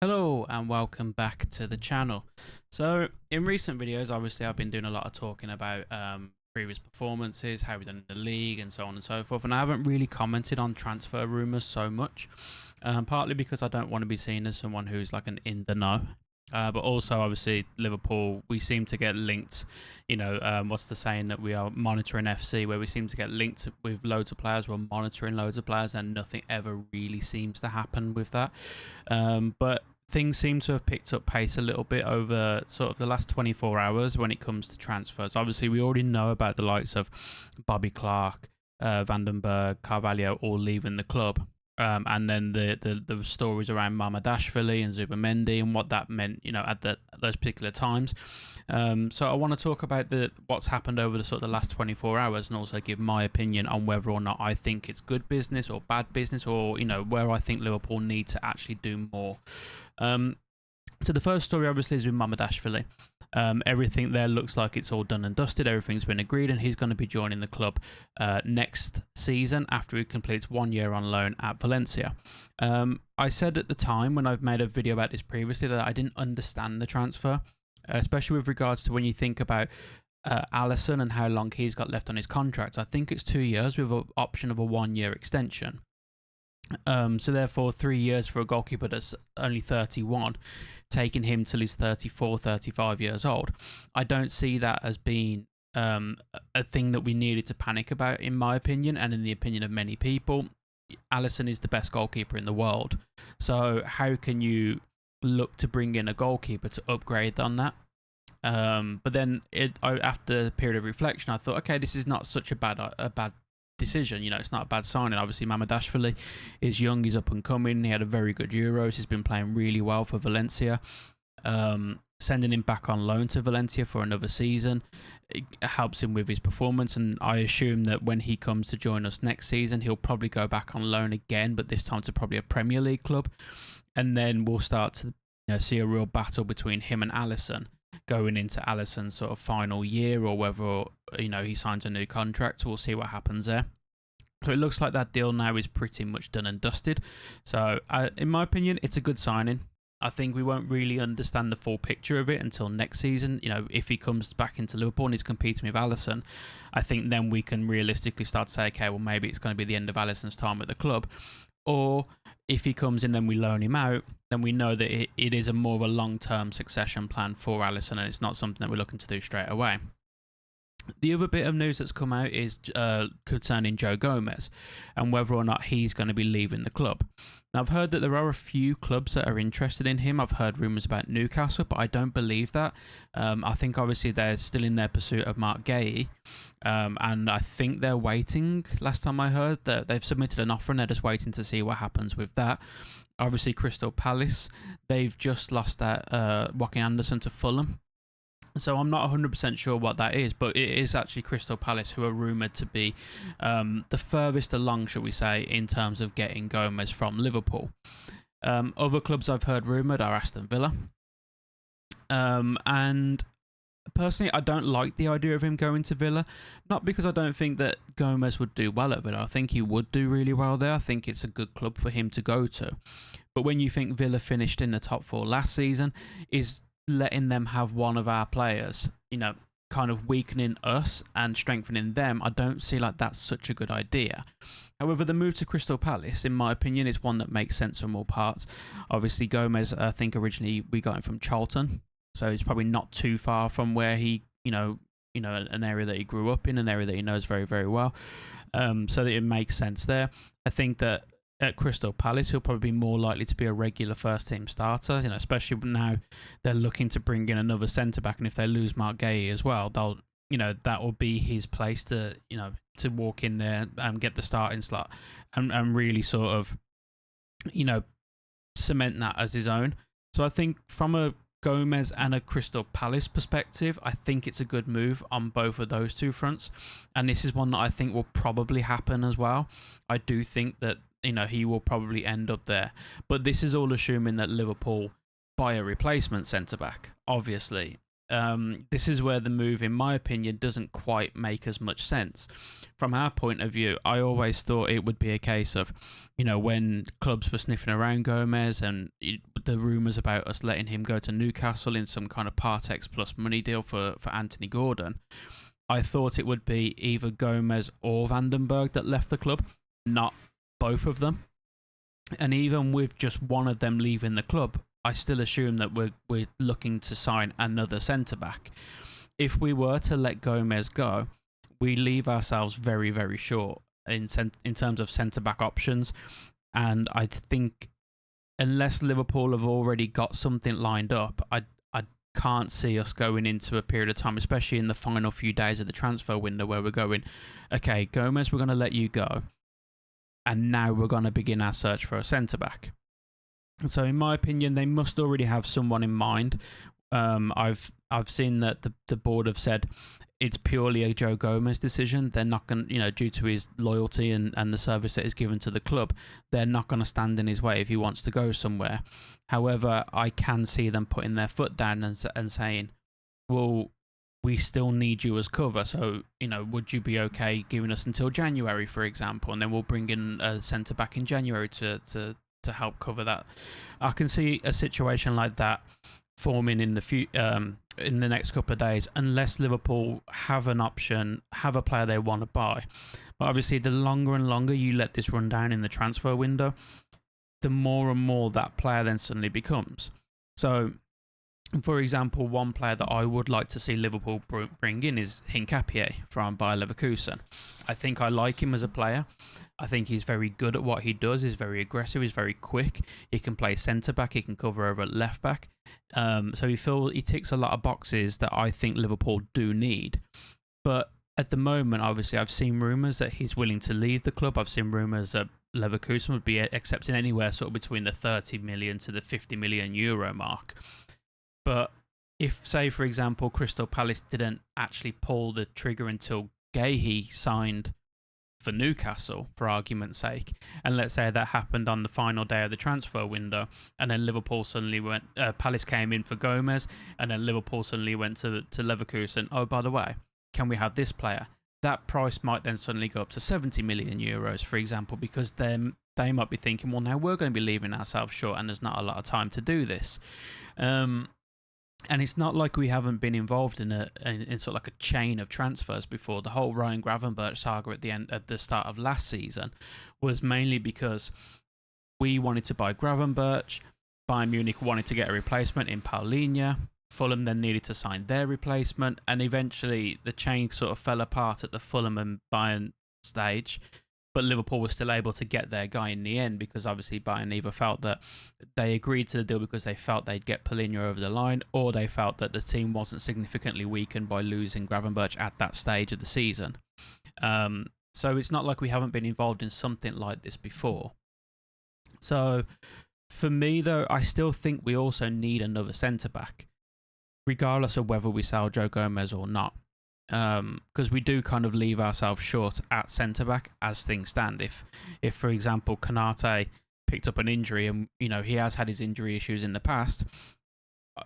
Hello and welcome back to the channel. So in recent videos, obviously I've been doing a lot of talking about previous performances, how we've done in the league and so on and so forth, and I haven't really commented on transfer rumours so much, partly because I don't want to be seen as someone who's like an in the know. But also, obviously, Liverpool, we seem to get linked, what's the saying that we are monitoring FC, where we seem to get linked with loads of players, we're monitoring loads of players, and nothing ever really seems to happen with that. But things seem to have picked up pace a little bit over sort of the last 24 hours when it comes to transfers. Obviously, we already know about the likes of Bobby Clark, Vandenberg, Carvalho all leaving the club. And then the stories around Mamardashvili and Zubamendi and what that meant, at those particular times. So I want to talk about what's happened over the sort of the last 24 hours and also give my opinion on whether or not I think it's good business or bad business, or where I think Liverpool need to actually do more. So the first story obviously is with Mamardashvili. Everything there looks like it's all done and dusted. Everything's been agreed, and he's going to be joining the club next season after he completes 1 year on loan at Valencia. I said at the time when I've made a video about this previously that I didn't understand the transfer, especially with regards to when you think about Alisson and how long he's got left on his contract. I think it's 2 years with an option of a 1 year extension. So therefore 3 years for a goalkeeper that's only 31, taking him till he's 34, 35 years old. I don't see that as being a thing that we needed to panic about, in my opinion, and in the opinion of many people. Alisson is the best goalkeeper in the world. So how can you look to bring in a goalkeeper to upgrade on that? But then after a period of reflection, I thought, okay, this is not such a bad decision. It's not a bad signing. Obviously, Mamardashvili is young, he's up and coming. He had a very good Euros. He's been playing really well for Valencia. Sending him back on loan to Valencia for another season, it helps him with his performance, and I assume that when he comes to join us next season, he'll probably go back on loan again, but this time to probably a Premier League club, and then we'll start to see a real battle between him and Alisson going into Alisson's sort of final year, or whether he signs a new contract. We'll see what happens there. So it looks like that deal now is pretty much done and dusted. So in my opinion, it's a good signing. I think we won't really understand the full picture of it until next season. If he comes back into Liverpool and he's competing with Alisson, I think then we can realistically start to say, okay, well, maybe it's going to be the end of Alisson's time at the club. Or if he comes in, then we loan him out, then we know that it is a more of a long-term succession plan for Alisson, and it's not something that we're looking to do straight away. The other bit of news that's come out is concerning Joe Gomez and whether or not he's going to be leaving the club. Now, I've heard that there are a few clubs that are interested in him. I've heard rumours about Newcastle, but I don't believe that. I think obviously they're still in their pursuit of Mark Gay, and I think they're waiting. Last time I heard that they've submitted an offer and they're just waiting to see what happens with that. Obviously, Crystal Palace, they've just lost that Joaquin Anderson to Fulham. So I'm not 100% sure what that is, but it is actually Crystal Palace who are rumoured to be the furthest along, shall we say, in terms of getting Gomez from Liverpool. Other clubs I've heard rumoured are Aston Villa. And personally, I don't like the idea of him going to Villa. Not because I don't think that Gomez would do well at Villa. I think he would do really well there. I think it's a good club for him to go to. But when you think Villa finished in the top four last season, is letting them have one of our players, kind of weakening us and strengthening them, I don't see like that's such a good idea. However, the move to Crystal Palace, in my opinion, is one that makes sense from all parts. Obviously, Gomez, I think originally we got him from Charlton, so it's probably not too far from where he, an area that he grew up in, an area that he knows very, very well. So that it makes sense there. I think that at Crystal Palace, he'll probably be more likely to be a regular first-team starter, especially now they're looking to bring in another centre-back, and if they lose Mark Gay as well, they'll, that will be his place to, to walk in there and get the starting slot and really sort of, cement that as his own. So I think from a Gomez and a Crystal Palace perspective, I think it's a good move on both of those two fronts, and this is one that I think will probably happen as well. I do think that he will probably end up there. But this is all assuming that Liverpool buy a replacement centre-back, obviously. this is where the move, in my opinion, doesn't quite make as much sense. From our point of view, I always thought it would be a case of, when clubs were sniffing around Gomez and the rumours about us letting him go to Newcastle in some kind of Partex plus money deal for Anthony Gordon, I thought it would be either Gomez or Vandenberg that left the club, not both of them. And even with just one of them leaving the club, I still assume that we're looking to sign another centre-back. If we were to let Gomez go, we leave ourselves very, very short in terms of centre-back options. And I think unless Liverpool have already got something lined up, I can't see us going into a period of time, especially in the final few days of the transfer window, where we're going, okay, Gomez, we're going to let you go. And now we're going to begin our search for a centre-back. So in my opinion, they must already have someone in mind. I've seen that the board have said it's purely a Joe Gomez decision. They're not going to, due to his loyalty and the service that is given to the club, they're not going to stand in his way if he wants to go somewhere. However, I can see them putting their foot down and saying, well, we still need you as cover. So, would you be okay giving us until January, for example, and then we'll bring in a centre back in January to help cover that. I can see a situation like that forming in the next couple of days, unless Liverpool have an option, have a player they want to buy. But obviously, the longer and longer you let this run down in the transfer window, the more and more that player then suddenly becomes. So, for example, one player that I would like to see Liverpool bring in is Hincapié from Bayer Leverkusen. I think I like him as a player. I think he's very good at what he does. He's very aggressive. He's very quick. He can play centre-back. He can cover over at left-back. So he ticks a lot of boxes that I think Liverpool do need. But at the moment, obviously, I've seen rumours that he's willing to leave the club. I've seen rumours that Leverkusen would be accepting anywhere sort of between the 30 million to the 50 million euro mark. But if, say, for example, Crystal Palace didn't actually pull the trigger until Guéhi signed for Newcastle, for argument's sake, and let's say that happened on the final day of the transfer window, and then Liverpool suddenly Palace came in for Gomez, and then Liverpool suddenly went to Leverkusen, oh, by the way, can we have this player? That price might then suddenly go up to 70 million euros, for example, because then they might be thinking, well, now we're going to be leaving ourselves short, and there's not a lot of time to do this. And it's not like we haven't been involved in sort of like a chain of transfers before. The whole Ryan Gravenberch saga at the start of last season was mainly because we wanted to buy Gravenberch, Bayern Munich wanted to get a replacement in Paulinho, Fulham then needed to sign their replacement, and eventually the chain sort of fell apart at the Fulham and Bayern stage. But Liverpool was still able to get their guy in the end, because obviously Bayern either felt that they agreed to the deal because they felt they'd get Paulinho over the line, or they felt that the team wasn't significantly weakened by losing Gravenberch at that stage of the season. So it's not like we haven't been involved in something like this before. So for me, though, I still think we also need another centre-back, regardless of whether we sell Joe Gomez or not. Because we do kind of leave ourselves short at centre-back as things stand. If for example, Konate picked up an injury and, he has had his injury issues in the past,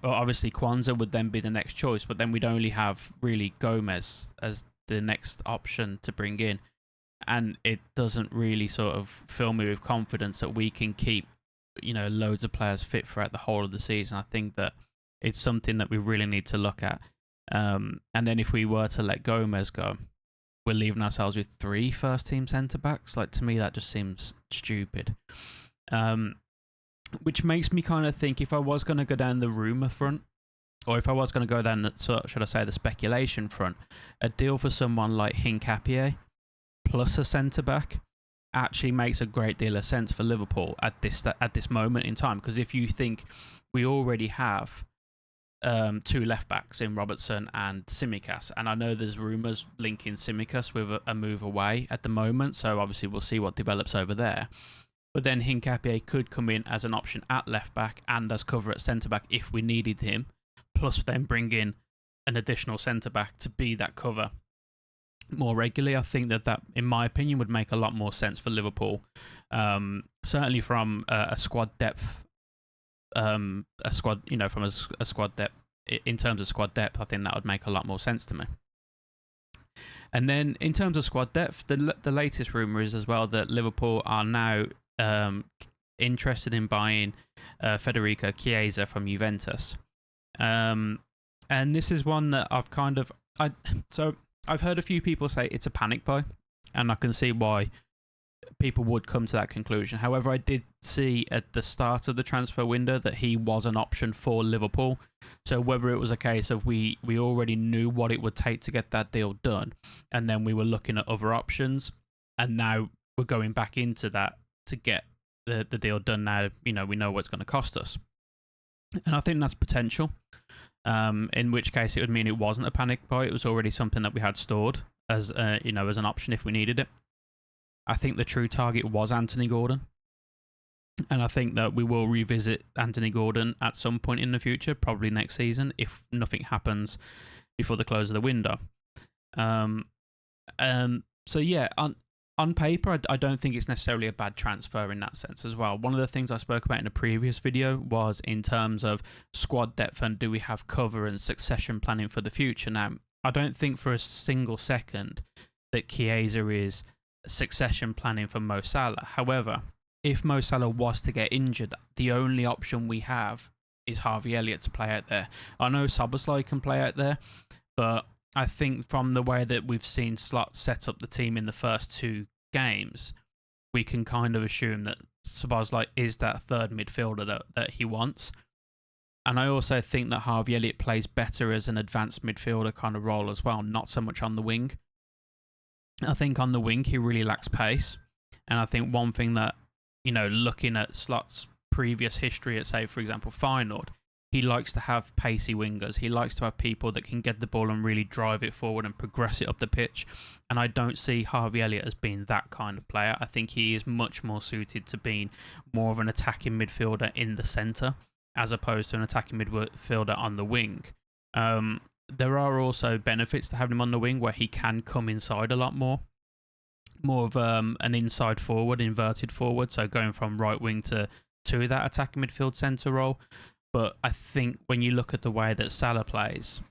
obviously Kwanzaa would then be the next choice, but then we'd only have really Gomez as the next option to bring in. And it doesn't really sort of fill me with confidence that we can keep, loads of players fit throughout the whole of the season. I think that it's something that we really need to look at. And then if we were to let Gomez go, we're leaving ourselves with 3 first-team centre-backs. Like, to me, that just seems stupid. Which makes me kind of think, if I was going to go down the rumour front, or if I was going to go down the speculation front, a deal for someone like Hincapié plus a centre-back actually makes a great deal of sense for Liverpool at this moment in time. Because if you think we already have 2 left backs in Robertson and Tsimikas, and I know there's rumours linking Tsimikas with a move away at the moment, so obviously we'll see what develops over there. But then Hincapié could come in as an option at left back and as cover at centre back if we needed him, plus then bring in an additional centre back to be that cover more regularly. I think that in my opinion would make a lot more sense for Liverpool, certainly from a squad depth. From a squad depth in terms of squad depth, I think that would make a lot more sense to me. And then in terms of squad depth, the latest rumour is as well that Liverpool are now interested in buying Federico Chiesa from Juventus. And this is one that I've I've heard a few people say it's a panic buy, and I can see why people would come to that conclusion. However, I did see at the start of the transfer window that he was an option for Liverpool. So whether it was a case of we already knew what it would take to get that deal done, and then we were looking at other options, and now we're going back into that to get the deal done now, we know what it's going to cost us. And I think that's potential. In which case it would mean it wasn't a panic buy. It was already something that we had stored as as an option if we needed it. I think the true target was Anthony Gordon. And I think that we will revisit Anthony Gordon at some point in the future, probably next season, if nothing happens before the close of the window. So yeah, on paper, I don't think it's necessarily a bad transfer in that sense as well. One of the things I spoke about in a previous video was in terms of squad depth and do we have cover and succession planning for the future. Now, I don't think for a single second that Chiesa is succession planning for Mo Salah. However, if Mo Salah was to get injured, the only option we have is Harvey Elliott to play out there. I know Szoboszlai can play out there, but I think from the way that we've seen Slot set up the team in the first two games, we can kind of assume that Szoboszlai is that third midfielder that he wants. And I also think that Harvey Elliott plays better as an advanced midfielder kind of role as well, not so much on the wing. I think on the wing he really lacks pace. And I think one thing that, looking at Slot's previous history at, say, for example, Feyenoord, he likes to have pacey wingers. He likes to have people that can get the ball and really drive it forward and progress it up the pitch. And I don't see Harvey Elliott as being that kind of player. I think he is much more suited to being more of an attacking midfielder in the centre, as opposed to an attacking midfielder on the wing. There are also benefits to having him on the wing where he can come inside a lot more of an inside forward, inverted forward, so going from right wing to that attacking midfield centre role. But I think when you look at the way that Salah plays,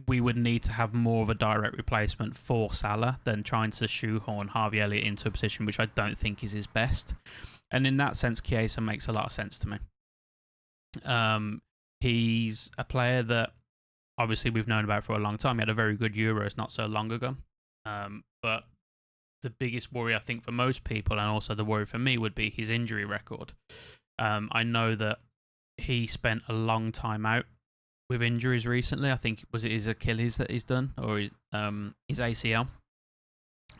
we would need to have more of a direct replacement for Salah than trying to shoehorn Harvey Elliott into a position which I don't think is his best. And in that sense, Chiesa makes a lot of sense to me. He's a player that obviously we've known about for a long time. He had a very good Euros not so long ago. But the biggest worry, I think, for most people, and also the worry for me, would be his injury record. I know that he spent a long time out with injuries recently. I think, was it his Achilles that he's done, or his ACL?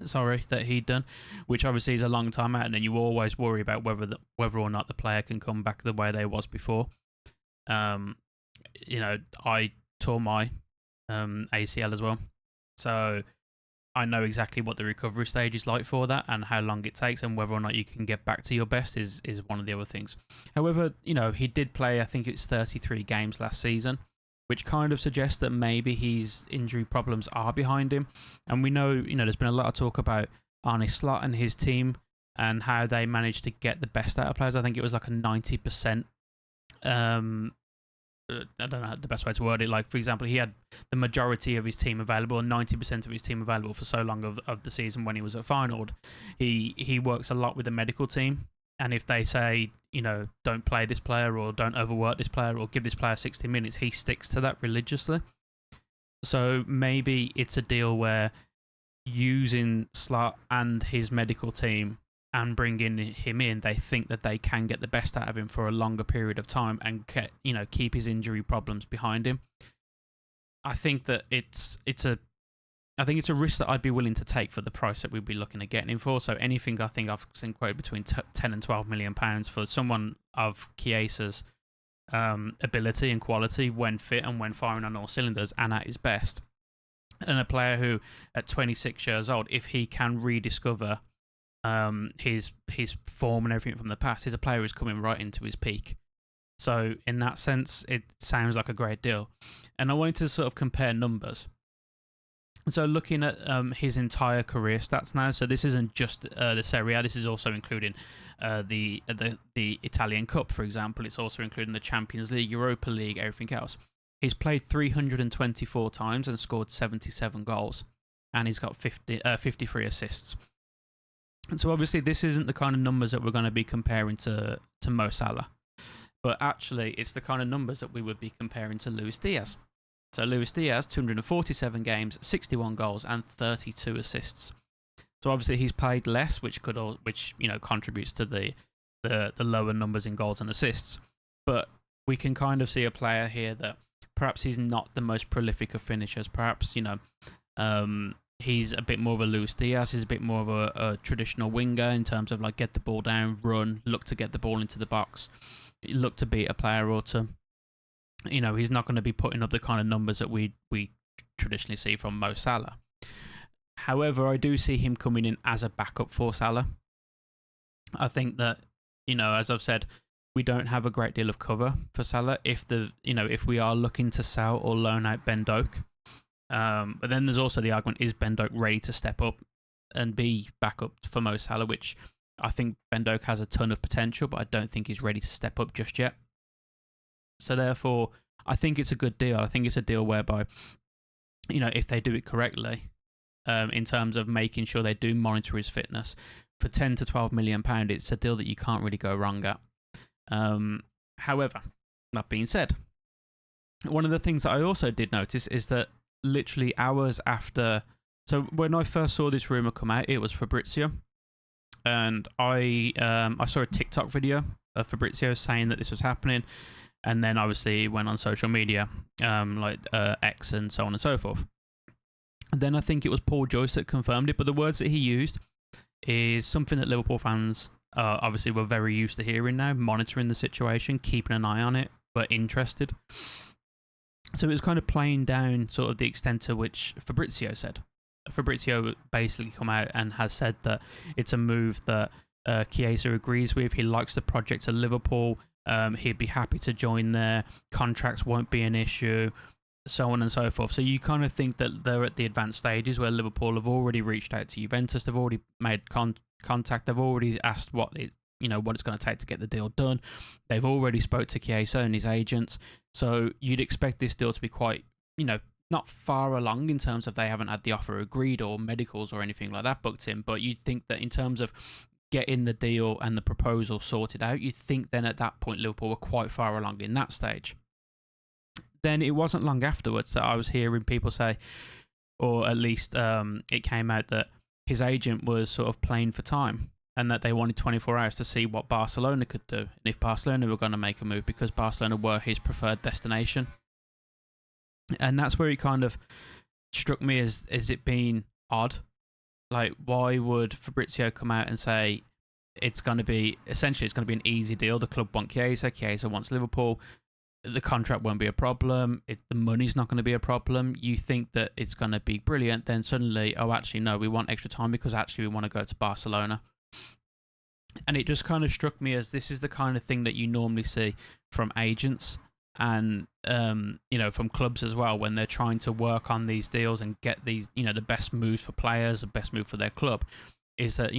Sorry, that he'd done, which obviously is a long time out, and then you always worry about whether or not the player can come back the way they was before. I tore my ACL as well, so I know exactly what the recovery stage is like for that and how long it takes, and whether or not you can get back to your best is one of the other things. However, he did play, I think it's 33 games last season, which kind of suggests that maybe his injury problems are behind him. And we know, there's been a lot of talk about Arne Slot and his team and how they managed to get the best out of players. I think it was like a 90%. I don't know the best way to word it. Like, for example, he had the majority of his team available and 90% of his team available for so long of the season when he was at Feyenoord. He works a lot with the medical team. And if they say, don't play this player or don't overwork this player or give this player 60 minutes, he sticks to that religiously. So maybe it's a deal where using Slot and his medical team and bringing him in, they think that they can get the best out of him for a longer period of time and keep his injury problems behind him. I think that it's a risk that I'd be willing to take for the price that we'd be looking at getting him for. So anything, I think I've seen quoted between 10 and 12 million pounds for someone of Chiesa's ability and quality when fit and when firing on all cylinders and at his best. And a player who, at 26 years old, if he can rediscover his form and everything from the past, he's a player who's coming right into his peak. So in that sense, it sounds like a great deal. And I wanted to sort of compare numbers. So looking at his entire career stats now, so this isn't just the Serie A, this is also including the Italian Cup, for example. It's also including the Champions League, Europa League, everything else. He's played 324 times and scored 77 goals, and he's got 53 assists. And so obviously this isn't the kind of numbers that we're going to be comparing to Mo Salah, but actually it's the kind of numbers that we would be comparing to Luis Diaz. So Luis Diaz, 247 games, 61 goals, and 32 assists. So obviously he's played less, which contributes to the lower numbers in goals and assists. But we can kind of see a player here that perhaps he's not the most prolific of finishers. Perhaps he's a bit more of a Luis Diaz. He's a bit more of a traditional winger in terms of like get the ball down, run, look to get the ball into the box, look to beat a player or two. He's not going to be putting up the kind of numbers that we traditionally see from Mo Salah. However, I do see him coming in as a backup for Salah. I think that, as I've said, we don't have a great deal of cover for Salah if we are looking to sell or loan out Ben Doak. But then there's also the argument, is Ben Doak ready to step up and be backup for Mo Salah, which I think Ben Doak has a ton of potential, but I don't think he's ready to step up just yet. So therefore, I think it's a good deal. I think it's a deal whereby, if they do it correctly, in terms of making sure they do monitor his fitness, for £10 to £12 million, it's a deal that you can't really go wrong at. However, that being said, one of the things that I also did notice is that literally hours after, so when I first saw this rumour come out, it was Fabrizio, and I saw a TikTok video of Fabrizio saying that this was happening, and then obviously went on social media, like X and so on and so forth. And then I think it was Paul Joyce that confirmed it, but the words that he used is something that Liverpool fans obviously we're very used to hearing now, monitoring the situation, keeping an eye on it, but interested. So it was kind of playing down sort of the extent to which Fabrizio said. Fabrizio basically come out and has said that it's a move that Chiesa agrees with. He likes the project at Liverpool. He'd be happy to join there. Contracts won't be an issue, so on and so forth. So you kind of think that they're at the advanced stages where Liverpool have already reached out to Juventus. They've already made contact. They've already asked what it's going to take to get the deal done. They've already spoke to Chiesa and his agents. So you'd expect this deal to be quite, not far along in terms of they haven't had the offer agreed or medicals or anything like that booked in. But you'd think that in terms of getting the deal and the proposal sorted out, you'd think then at that point Liverpool were quite far along in that stage. Then it wasn't long afterwards that I was hearing people say, or at least it came out that his agent was sort of playing for time and that they wanted 24 hours to see what Barcelona could do and if Barcelona were going to make a move, because Barcelona were his preferred destination. And that's where it kind of struck me as it being odd. Like, why would Fabrizio come out and say it's going to be an easy deal? The club want Chiesa, Chiesa wants Liverpool. The contract won't be a problem. The money's not going to be a problem. You think that it's going to be brilliant. Then suddenly, oh, actually, no, we want extra time because actually we want to go to Barcelona. And it just kind of struck me as this is the kind of thing that you normally see from agents and, from clubs as well when they're trying to work on these deals and get these, the best moves for players, the best move for their club, is that,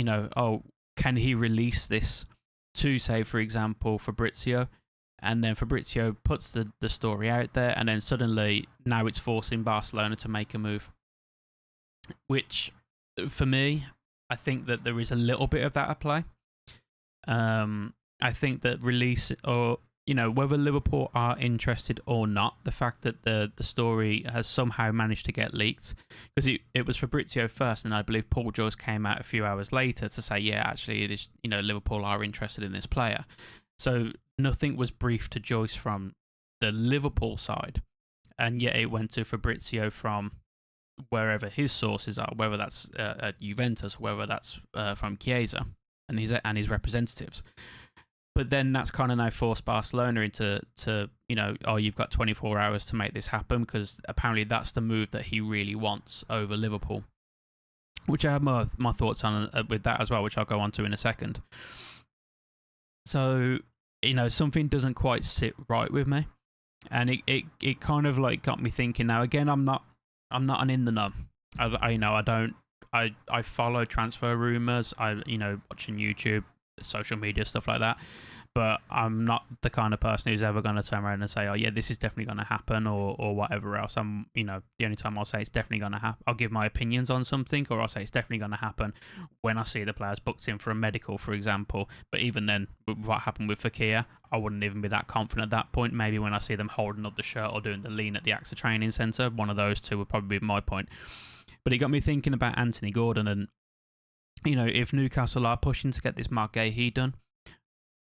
can he release this to, say, for example, Fabrizio? And then Fabrizio puts the story out there, and then suddenly now it's forcing Barcelona to make a move. Which, for me, I think that there is a little bit of that at play. I think that release, or whether Liverpool are interested or not, the fact that the story has somehow managed to get leaked, because it was Fabrizio first, and I believe Paul Joyce came out a few hours later to say, yeah, actually, it is, Liverpool are interested in this player. So nothing was briefed to Joyce from the Liverpool side, and yet it went to Fabrizio from wherever his sources are, whether that's at Juventus, whether that's from Chiesa and his representatives. But then that's kind of now forced Barcelona into you've got 24 hours to make this happen, because apparently that's the move that he really wants over Liverpool, which I have my thoughts on with that as well, which I'll go on to in a second. So, something doesn't quite sit right with me, and it kind of like got me thinking. Now, again, I'm not an in the know. I follow transfer rumors. Watching YouTube, social media, stuff like that. but I'm not the kind of person who's ever going to turn around and say, oh yeah, this is definitely going to happen, or whatever else. I'm, the only time I'll say it's definitely going to happen, I'll give my opinions on something, or I'll say it's definitely going to happen when I see the players booked in for a medical, for example. But even then, what happened with Fekir, I wouldn't even be that confident at that point. Maybe when I see them holding up the shirt or doing the lean at the AXA training centre, one of those two would probably be my point. But it got me thinking about Anthony Gordon, and if Newcastle are pushing to get this Mark Gahey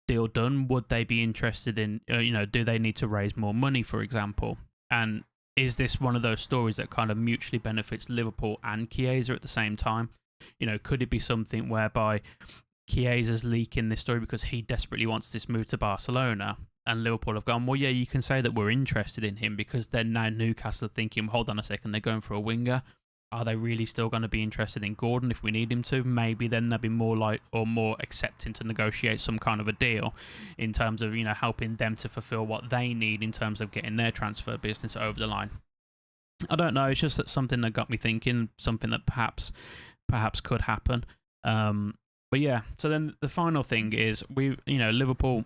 deal done, would they be interested in, do they need to raise more money, for example? And is this one of those stories that kind of mutually benefits Liverpool and Chiesa at the same time? Could it be something whereby Chiesa's leaking this story because he desperately wants this move to Barcelona, and Liverpool have gone, well, yeah, you can say that we're interested in him, because then now Newcastle are thinking, hold on a second, they're going for a winger. Are they really still going to be interested in Gordon if we need him to? Maybe then they'll be more accepting to negotiate some kind of a deal in terms of, helping them to fulfill what they need in terms of getting their transfer business over the line. I don't know. It's just something that got me thinking, something that perhaps could happen. But yeah, so then the final thing is, Liverpool,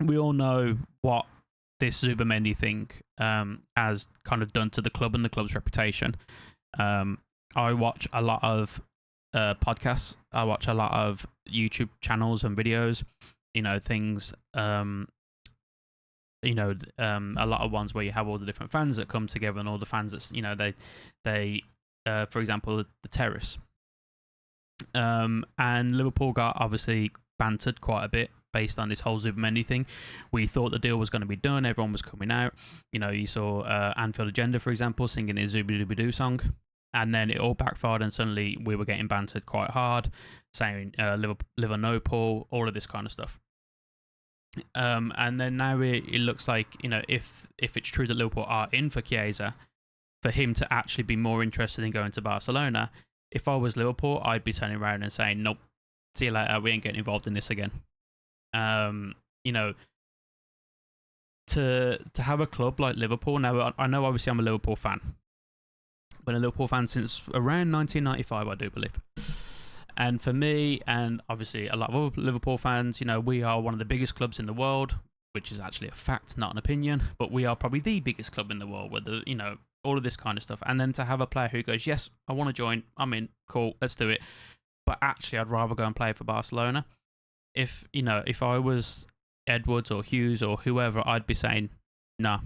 we all know what this Zubamendi thing has kind of done to the club and the club's reputation. I watch a lot of podcasts. I watch a lot of YouTube channels and videos. Things. A lot of ones where you have all the different fans that come together, and all the fans that they for example, the Terrace. And Liverpool got obviously bantered quite a bit based on this whole Zubamendi thing. We thought the deal was going to be done. Everyone was coming out. You saw Anfield Agenda, for example, singing his Zooby-Dooby-Doo song. And then it all backfired, and suddenly we were getting bantered quite hard, saying Liverpool, all of this kind of stuff. And then now it looks like, if it's true that Liverpool are in for Chiesa, for him to actually be more interested in going to Barcelona, if I was Liverpool, I'd be turning around and saying, nope, see you later, we ain't getting involved in this again. To have a club like Liverpool, now I know obviously I'm a Liverpool fan. Been a Liverpool fan since around 1995, I do believe. And for me, and obviously a lot of other Liverpool fans, we are one of the biggest clubs in the world, which is actually a fact, not an opinion, but we are probably the biggest club in the world, where all of this kind of stuff. And then to have a player who goes, yes, I want to join, I'm in, cool, let's do it. But actually, I'd rather go and play for Barcelona. If I was Edwards or Hughes or whoever, I'd be saying, no,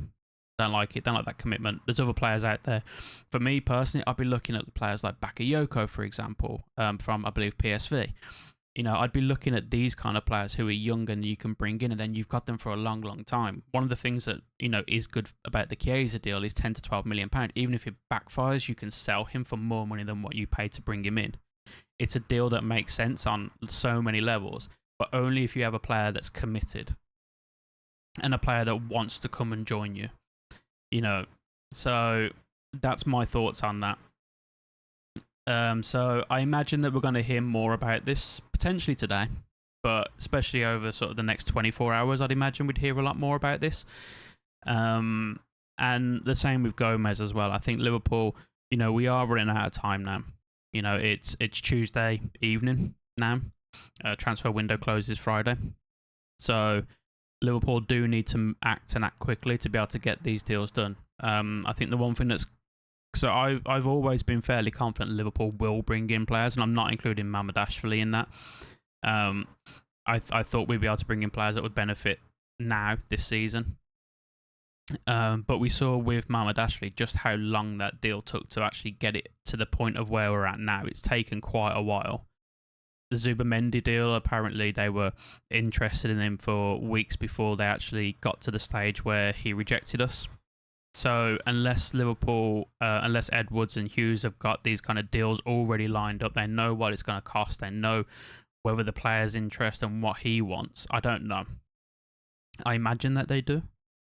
don't like it, don't like that commitment. There's other players out there. For me personally, I'd be looking at players like Bakayoko, for example, from, I believe, PSV. I'd be looking at these kind of players who are young and you can bring in, and then you've got them for a long, long time. One of the things that, is good about the Chiesa deal is 10 to 12 million pounds. Even if it backfires, you can sell him for more money than what you paid to bring him in. It's a deal that makes sense on so many levels, but only if you have a player that's committed and a player that wants to come and join you. So that's my thoughts on that. So I imagine that we're going to hear more about this potentially today, but especially over sort of the next 24 hours, I'd imagine we'd hear a lot more about this. And the same with Gomez as well. I think Liverpool, we are running out of time now. It's Tuesday evening now. Transfer window closes Friday. So Liverpool do need to act quickly to be able to get these deals done. I think the one thing I've always been fairly confident Liverpool will bring in players, and I'm not including Mamardashvili in that. I thought we'd be able to bring in players that would benefit now this season. But we saw with Mamardashvili just how long that deal took to actually get it to the point of where we're at now. It's taken quite a while. The Zubamendi deal, apparently they were interested in him for weeks before they actually got to the stage where he rejected us. So unless Liverpool, unless Edwards and Hughes have got these kind of deals already lined up, they know what it's going to cost, they know whether the player's interest and what he wants. I don't know. I imagine that they do.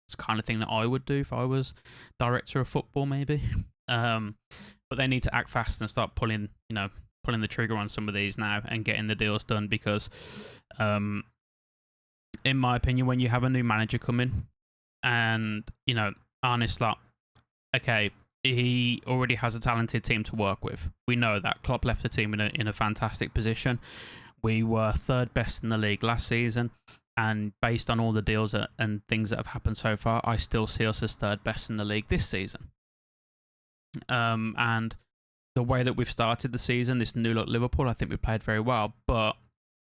It's the kind of thing that I would do if I was director of football, maybe. But they need to act fast and start pulling the trigger on some of these now and getting the deals done, because in my opinion, when you have a new manager come in and, Arne Slot, okay, he already has a talented team to work with. We know that. Klopp left the team in a fantastic position. We were third best in the league last season, And based on all the deals and things that have happened so far, I still see us as third best in the league this season. And the way that we've started the season, this new look Liverpool, I think we played very well. But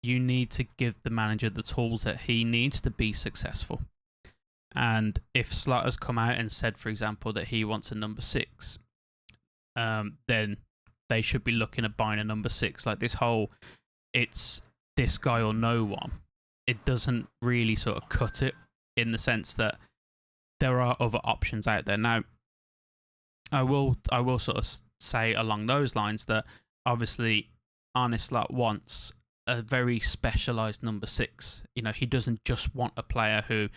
you need to give the manager the tools that he needs to be successful. And if Slot has come out and said, for example, that he wants a number 6, then they should be looking at buying a number 6. Like this whole, it's this guy or no one. It doesn't really sort of cut it in the sense that there are other options out there. Now, I will sort of say along those lines that obviously Arne Slot wants a very specialised number 6. You know, he doesn't just want a player who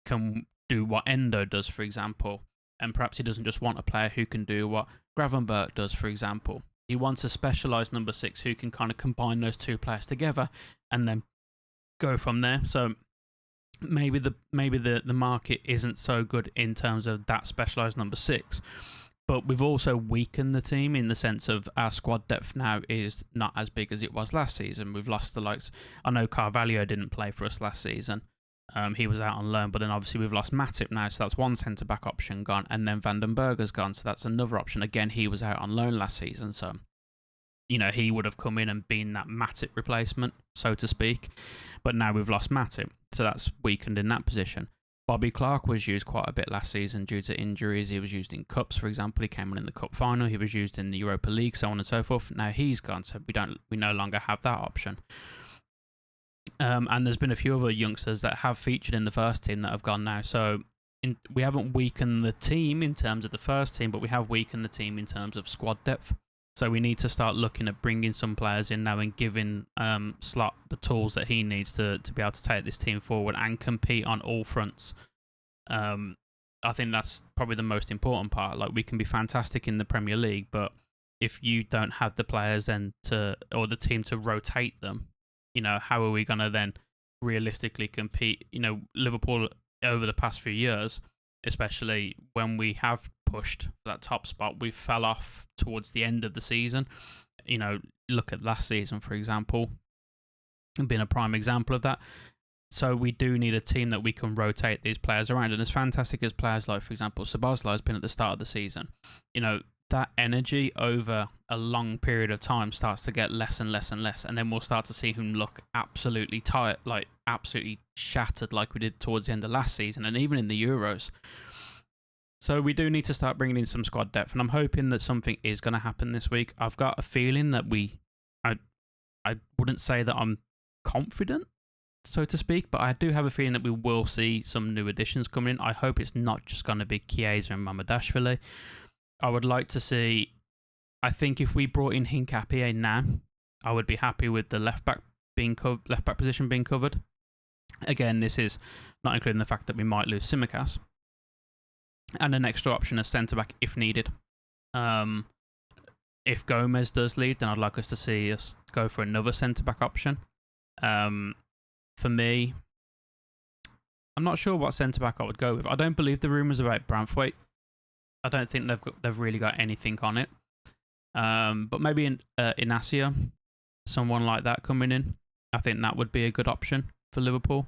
can do what Endo does, for example, and perhaps he doesn't just want a player who can do what Gravenberch does, for example. He wants a specialised number 6 who can kind of combine those two players together and then go from there. So maybe the market isn't so good in terms of that specialised number 6. But we've also weakened the team in the sense of our squad depth now is not as big as it was last season. We've lost the likes. I know Carvalho didn't play for us last season. He was out on loan, but then obviously we've lost Matip now, so that's one centre-back option gone, and then Van den Berg's gone, so that's another option. Again, he was out on loan last season, so you know he would have come in and been that Matip replacement, so to speak. But now we've lost Matip, so that's weakened in that position. Bobby Clark was used quite a bit last season due to injuries. He was used in cups, for example. He came on in the cup final. He was used in the Europa League, so on and so forth. Now he's gone, so we no longer have that option. And there's been a few other youngsters that have featured in the first team that have gone now. So we haven't weakened the team in terms of the first team, but we have weakened the team in terms of squad depth. So we need to start looking at bringing some players in now and giving Slot the tools that he needs to be able to take this team forward and compete on all fronts. I think that's probably the most important part. Like, we can be fantastic in the Premier League, but if you don't have the players then or the team to rotate them, you know, how are we going to then realistically compete? You know, Liverpool over the past few years, especially when we have pushed for that top spot, we fell off towards the end of the season. You know, look at last season, for example, and being a prime example of that. So we do need a team that we can rotate these players around. And as fantastic as players like, for example, Szoboszlai has been at the start of the season, you know, that energy over a long period of time starts to get less and less and less. And then we'll start to see him look absolutely tired, like absolutely shattered like we did towards the end of last season and even in the Euros. So we do need to start bringing in some squad depth. And I'm hoping that something is going to happen this week. I've got a feeling that I wouldn't say that I'm confident, so to speak, but I do have a feeling that we will see some new additions coming in. I hope it's not just going to be Chiesa and Mamardashvili. I would like to see, I think if we brought in Hincapie now, I would be happy with the left back position being covered. Again, this is not including the fact that we might lose Tsimikas. And an extra option as centre-back if needed. If Gomez does leave, then I'd like us to see us go for another centre-back option. For me, I'm not sure what centre-back I would go with. I don't believe the rumours about Branthwaite. I don't think they've really got anything on it. But maybe Inacio, someone like that coming in. I think that would be a good option for Liverpool.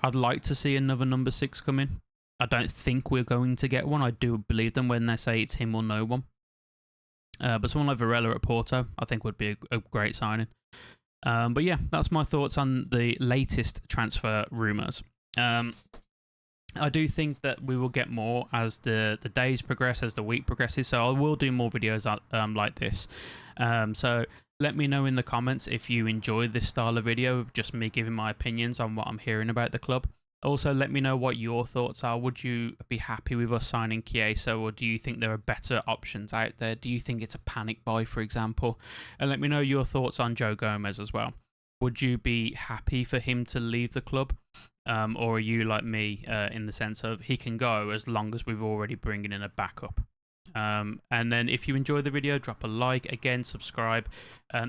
I'd like to see another number 6 come in. I don't think we're going to get one. I do believe them when they say it's him or no one. But someone like Varela at Porto, I think would be a great signing. But yeah, that's my thoughts on the latest transfer rumours. I do think that we will get more as the days progress, as the week progresses. So I will do more videos like this. So let me know in the comments if you enjoy this style of video, just me giving my opinions on what I'm hearing about the club. Also, let me know what your thoughts are. Would you be happy with us signing Chiesa, or do you think there are better options out there? Do you think it's a panic buy, for example? And let me know your thoughts on Joe Gomez as well. Would you be happy for him to leave the club? Or are you like me in the sense of he can go as long as we've already bringing in a backup? And then if you enjoyed the video, drop a like. Again, subscribe.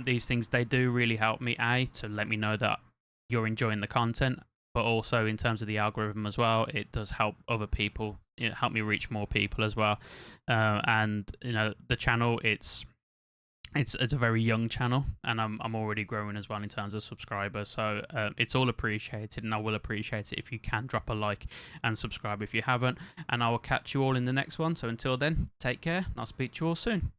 These things, they do really help me, to let me know that you're enjoying the content. But also in terms of the algorithm as well, it does help other people, help me reach more people as well. And you know, the channel, it's it's a very young channel, and I'm already growing as well in terms of subscribers. So it's all appreciated, and I will appreciate it if you can drop a like and subscribe if you haven't. And I will catch you all in the next one. So until then, take care, and I'll speak to you all soon.